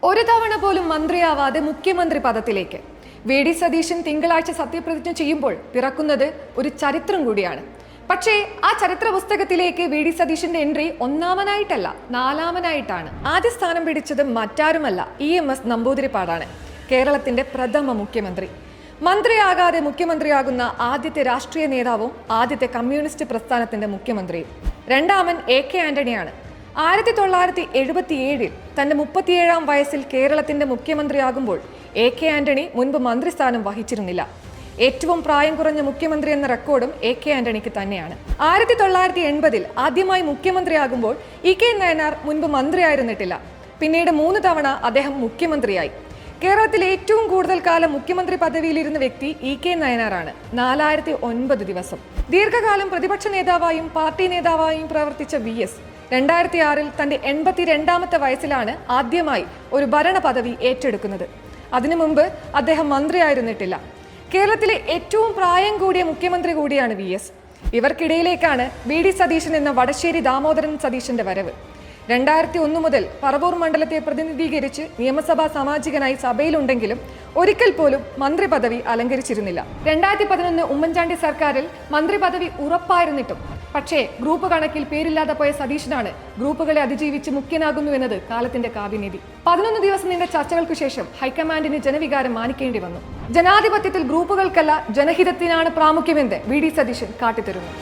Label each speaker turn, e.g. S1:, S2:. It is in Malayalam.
S1: ഒരു തവണ പോലും മന്ത്രിയാവാതെ മുഖ്യമന്ത്രി പദത്തിലേക്ക് വി.ഡി. സതീശൻ തിങ്കളാഴ്ച സത്യപ്രതിജ്ഞ ചെയ്യുമ്പോൾ പിറക്കുന്നത് ഒരു ചരിത്രം കൂടിയാണ്. പക്ഷേ ആ ചരിത്ര പുസ്തകത്തിലേക്ക് വി.ഡി. സതീശന്റെ എൻട്രി ഒന്നാമനായിട്ടല്ല, നാലാമനായിട്ടാണ്. ആദ്യ സ്ഥാനം പിടിച്ചത് മറ്റാരുമല്ല, ഇ.എം.എസ്. നമ്പൂതിരിപ്പാടാണ്, കേരളത്തിന്റെ പ്രഥമ മുഖ്യമന്ത്രി. മന്ത്രിയാകാതെ മുഖ്യമന്ത്രിയാകുന്ന ആദ്യത്തെ രാഷ്ട്രീയ നേതാവും ആദ്യത്തെ കമ്മ്യൂണിസ്റ്റ് പ്രസ്ഥാനത്തിന്റെ മുഖ്യമന്ത്രിയും. രണ്ടാമൻ എ.കെ. ആന്റണിയാണ്. 1977 തന്റെ 37-ാം വയസ്സിൽ കേരളത്തിന്റെ മുഖ്യമന്ത്രിയാകുമ്പോൾ എ.കെ. ആന്റണി മുൻപ് മന്ത്രിസ്ഥാനം വഹിച്ചിരുന്നില്ല. ഏറ്റവും പ്രായം കുറഞ്ഞ മുഖ്യമന്ത്രി എന്ന റെക്കോർഡും എ.കെ. ആന്റണിക്ക് തന്നെയാണ്. 1980 ആദ്യമായി മുഖ്യമന്ത്രിയാകുമ്പോൾ ഇ.കെ. നായനാർ മുൻപ് മന്ത്രിയായിരുന്നിട്ടില്ല. പിന്നീട് 3 തവണ അദ്ദേഹം മുഖ്യമന്ത്രിയായി. കേരളത്തിൽ ഏറ്റവും കൂടുതൽ കാലം മുഖ്യമന്ത്രി പദവിയിലിരുന്ന വ്യക്തി ഇ.കെ. നായനാറാണ്, 4009 ദിവസം. ദീർഘകാലം പ്രതിപക്ഷ നേതാവായും പാർട്ടി നേതാവായും പ്രവർത്തിച്ച വി.എസ്. 2006 തന്റെ 82-ാമത്തെ വയസ്സിലാണ് ആദ്യമായി ഒരു ഭരണ പദവി ഏറ്റെടുക്കുന്നത്. അതിനു മുമ്പ് അദ്ദേഹം മന്ത്രിയായിരുന്നിട്ടില്ല. കേരളത്തിലെ ഏറ്റവും പ്രായം കൂടിയ മുഖ്യമന്ത്രി കൂടിയാണ് വി.എസ്. ഇവർക്കിടയിലേക്കാണ് വി.ഡി. സതീശൻ എന്ന വടശ്ശേരി ദാമോദരൻ സതീശന്റെ വരവ്. 2001 മുതൽ പറവൂർ മണ്ഡലത്തെ പ്രതിനിധീകരിച്ച് നിയമസഭാ സാമാജികനായി സഭയിലുണ്ടെങ്കിലും ഒരിക്കൽ പോലും മന്ത്രി പദവി അലങ്കരിച്ചിരുന്നില്ല. 2011 ഉമ്മൻചാണ്ടി സർക്കാരിൽ മന്ത്രി പദവി ഉറപ്പായിരുന്നിട്ടും പക്ഷേ ഗ്രൂപ്പ് കണക്കിൽ പേരില്ലാതെ പോയ സതീശനാണ് ഗ്രൂപ്പുകളെ അതിജീവിച്ച് മുഖ്യനാകുന്നു എന്നത് കാലത്തിന്റെ കാവ്യനീതി. 11 ദിവസം നീണ്ട ചർച്ചകൾക്കു ശേഷം ഹൈക്കമാൻഡിന് ജനവികാരം മാനിക്കേണ്ടി വന്നു. ജനാധിപത്യത്തിൽ ഗ്രൂപ്പുകൾക്കല്ല ജനഹിതത്തിനാണ് പ്രാമുഖ്യമെന്ന് വി.ഡി. സതീശൻ കാട്ടിത്തരുന്നു.